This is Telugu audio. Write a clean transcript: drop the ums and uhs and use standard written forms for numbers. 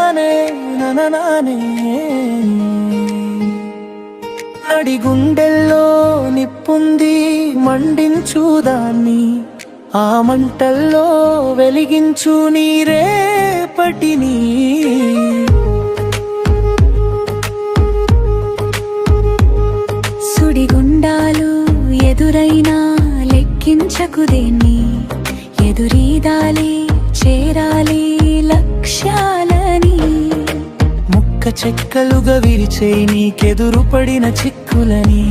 నననానే నననానే అడిగుండెల్లో నిప్పుంది మండించుదాన్ని ఆ మంటల్లో వెలిగించు నీ రేపటిని సుడిగుండాలు ఎదురైనా లెక్కించకు దేన్ని ఎదురీదాలి చేరాలి లక్ష్యాలని ముక్క చెక్కలుగా విరిచే నీకెదురు పడిన చిక్కులని